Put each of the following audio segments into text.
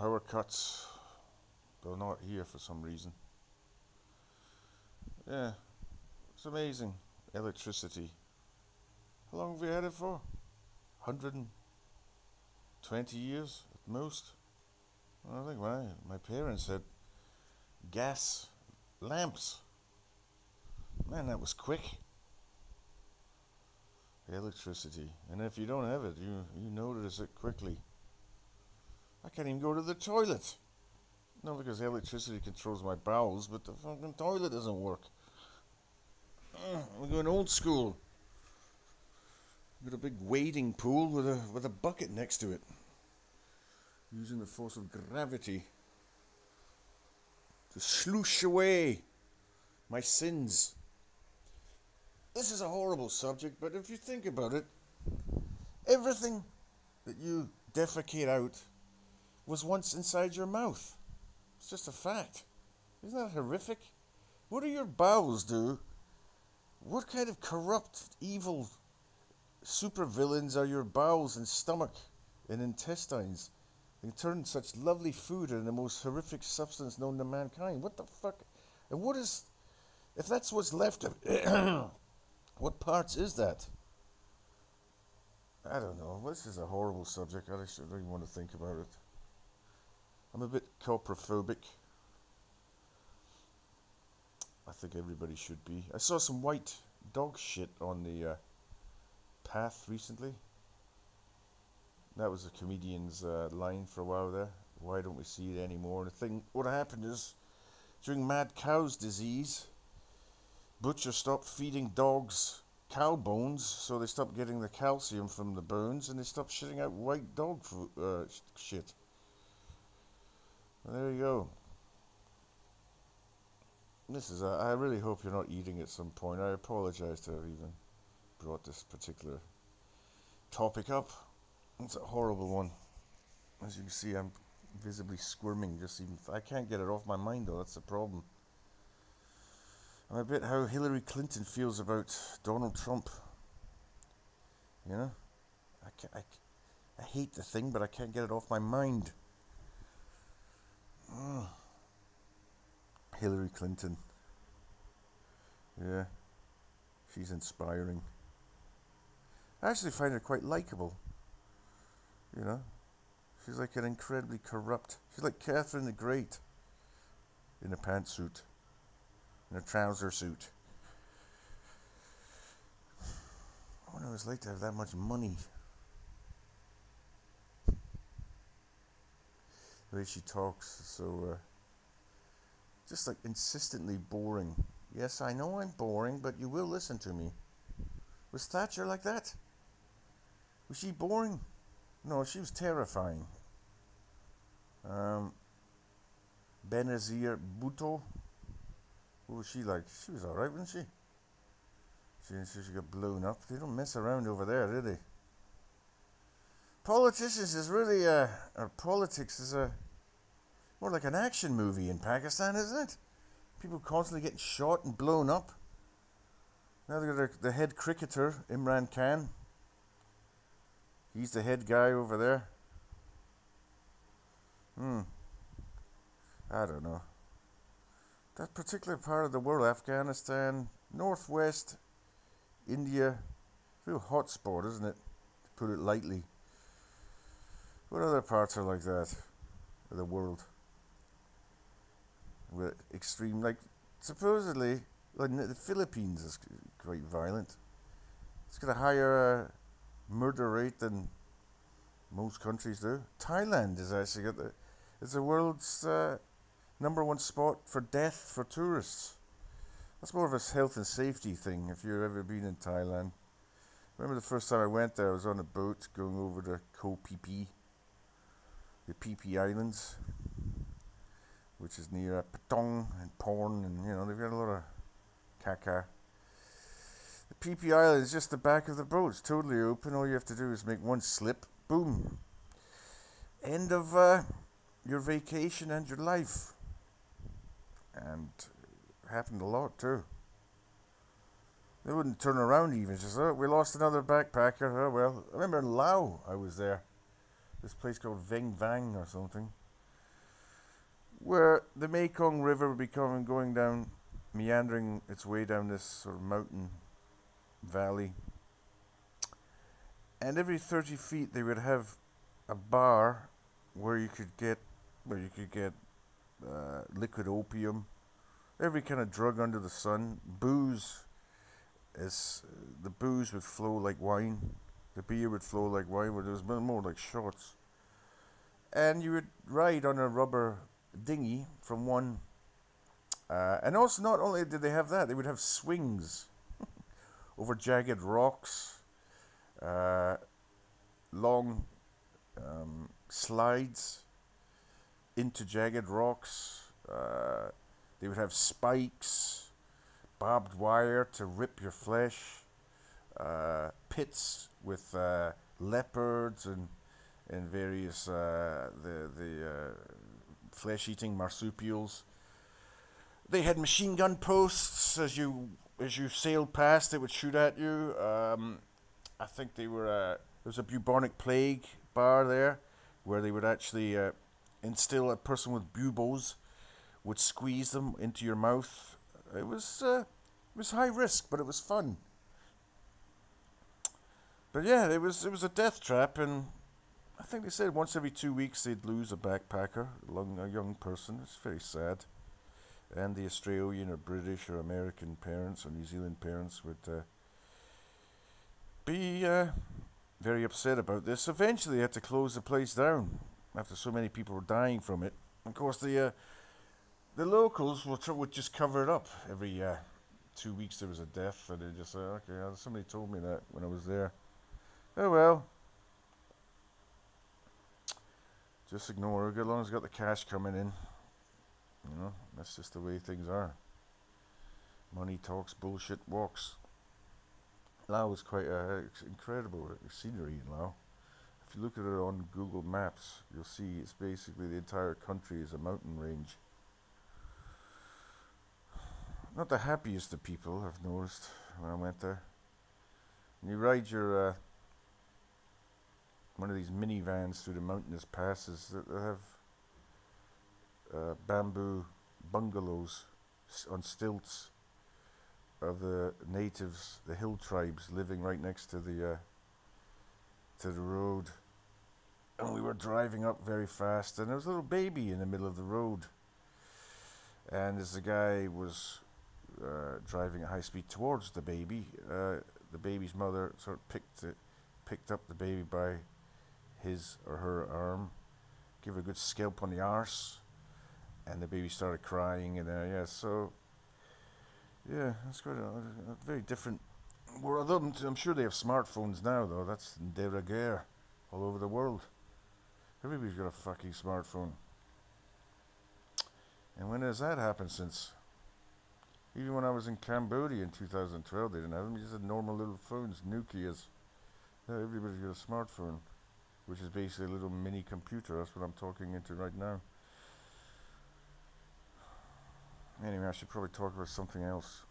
power cuts. They're not here for some reason. Yeah, it's amazing. Electricity. How long have we had it for? 120 years at most. I think my parents had gas lamps. Man, that was quick. Electricity. And if you don't have it, you notice it quickly. I can't even go to the toilet. Not because electricity controls my bowels, but the fucking toilet doesn't work. We're going old school. We've got a big wading pool with a bucket next to it. Using the force of gravity to sloosh away my sins. This is a horrible subject, but if you think about it, everything that you defecate out was once inside your mouth. It's just a fact. Isn't that horrific? What do your bowels do? What kind of corrupt, evil supervillains are your bowels and stomach and intestines? They turn such lovely food into the most horrific substance known to mankind. What the fuck? And what is... If that's what's left of it, what parts is that? I don't know. This is a horrible subject. I don't even want to think about it. I'm a bit coprophobic. I think everybody should be. I saw some white dog shit on the path recently. That was a comedian's line for a while there. Why don't we see it anymore? And the thing, what happened is, during mad cow's disease, butchers stopped feeding dogs cow bones, so they stopped getting the calcium from the bones, and they stopped shitting out white dog shit. Well, there you go. This is. I really hope you're not eating at some point. I apologize to have even brought this particular topic up. It's a horrible one. As you can see, I'm visibly squirming. I can't get it off my mind, though. That's the problem. I'm a bit how Hillary Clinton feels about Donald Trump. You know, I hate the thing, but I can't get it off my mind. Hillary Clinton. Yeah, she's inspiring. I actually find her quite likable. You know, she's like an incredibly corrupt. She's like Catherine the Great in a pantsuit, in a trouser suit. I wonder what it's like to have that much money. The way she talks is so just like insistently boring. Yes, I know I'm boring, but you will listen to me. Was Thatcher like that? Was she boring? No, she was terrifying. Benazir Bhutto. What was she like? She was alright, wasn't she? She got blown up. They don't mess around over there, do they? Politicians is really, or politics is more like an action movie in Pakistan, isn't it? People constantly getting shot and blown up. Now they got the head cricketer, Imran Khan. He's the head guy over there. I don't know. That particular part of the world, Afghanistan, northwest India, real hot spot, isn't it? To put it lightly. What other parts are like that of the world? With extreme, like supposedly, like the Philippines is quite violent. It's got a higher murder rate than most countries do. Thailand is actually it's the world's #1 spot for death for tourists. That's more of a health and safety thing if you've ever been in Thailand. Remember the first time I went there, I was on a boat going over to Koh Phi Phi, the Phi Phi Islands, which is near Patong and Porn, and you know, they've got a lot of caca. The Phi Phi Island is just the back of the boat. It's totally open. All you have to do is make one slip. Boom. End of your vacation and your life. And it happened a lot too. They wouldn't turn around even. Just, oh, we lost another backpacker. Oh well. I remember in Laos I was there. This place called Veng Vang or something. where the Mekong River would be going down, meandering its way down this sort of mountain valley. And every 30 feet they would have a bar where you could get liquid opium, every kind of drug under the sun. Booze is the booze would flow like wine. The beer would flow like wine, but it was more like shots. And you would ride on a rubber dinghy from one. And also, not only did they have that, they would have swings over jagged rocks, long slides into jagged rocks. They would have spikes, barbed wire to rip your flesh, pits with leopards and various flesh-eating marsupials. They had machine gun posts as you sailed past. They would shoot at you. I think there was a bubonic plague bar there, where they would actually instill a person with buboes, would squeeze them into your mouth. It was high risk, but it was fun. But yeah, it was a death trap, and I think they said once every 2 weeks they'd lose a backpacker, a young person. It's very sad. And the Australian or British or American parents or New Zealand parents would be very upset about this. Eventually, they had to close the place down after so many people were dying from it. Of course, the locals would just cover it up. Every 2 weeks there was a death, and they just say, "Okay, somebody told me that when I was there." Oh well, just ignore it. As long as you got the cash coming in, that's just the way things are. Money talks, bullshit walks. Laos is quite incredible scenery in Laos. If you look at it on Google Maps, you'll see it's basically the entire country is a mountain range. Not the happiest of people, I've noticed when I went there. And you ride your one of these minivans through the mountainous passes that have bamboo bungalows on stilts of the natives, the hill tribes, living right next to the road. And we were driving up very fast, and there was a little baby in the middle of the road. And as the guy was driving at high speed towards the baby's mother sort of picked up the baby by his or her arm, give her a good scalp on the arse, and the baby started crying. And that's quite a very different world. I'm sure they have smartphones now, though. That's de rigueur all over the world. Everybody's got a fucking smartphone. And when has that happened since? Even when I was in Cambodia in 2012, they didn't have them. You just had normal little phones, Nokias. Now everybody's got a smartphone, which is basically a little mini computer. That's what I'm talking into right now. Anyway, I should probably talk about something else.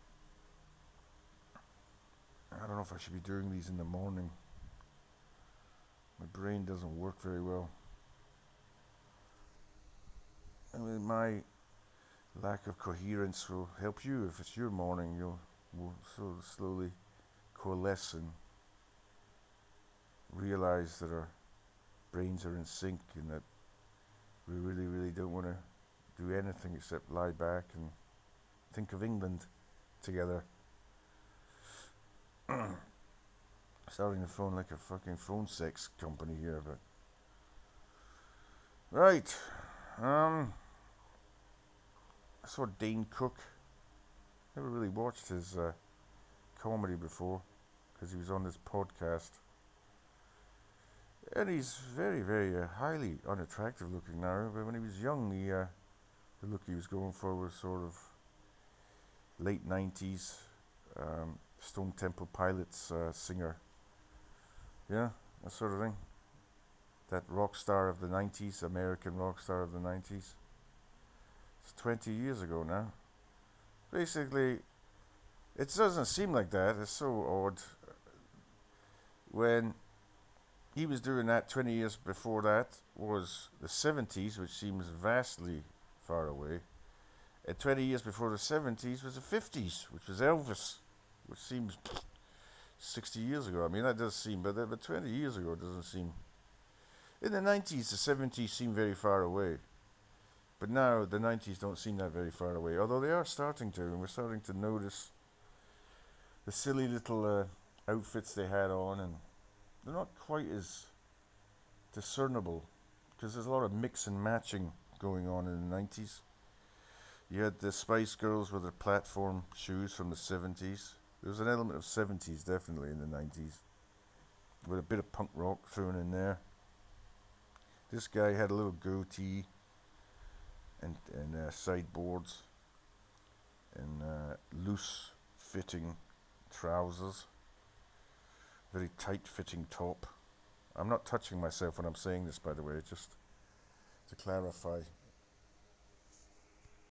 I don't know if I should be doing these in the morning. My brain doesn't work very well. I mean, my lack of coherence will help you. If it's your morning, you'll sort of slowly coalesce and realize that our brains are in sync, and that we really, really don't want to do anything except lie back and think of England together. Starting to phone like a fucking phone sex company here, but right. I saw Dane Cook. Never really watched his comedy before, because he was on this podcast. And he's very, very highly unattractive looking now. But when he was young, the look he was going for was sort of late 90s Stone Temple Pilots singer. Yeah, that sort of thing. That rock star of the 90s, American rock star of the 90s. It's 20 years ago now. Basically, it doesn't seem like that. It's so odd. When he was doing that, 20 years before that was the 70s, which seems vastly far away. 20 years before the 70s was the 50s, which was Elvis, which seems 60 years ago. I mean, that does seem, but 20 years ago it doesn't seem. In the 90s, the 70s seemed very far away. But now the 90s don't seem that very far away, although they are starting to, and we're starting to notice the silly little outfits they had on, and they're not quite as discernible, because there's a lot of mix and matching going on in the 90s. You had the Spice Girls with their platform shoes from the 70s. There was an element of 70s definitely in the 90s, with a bit of punk rock thrown in there. This guy had a little goatee and sideboards and loose fitting trousers, very tight fitting top. I'm not touching myself when I'm saying this, by the way, just to clarify.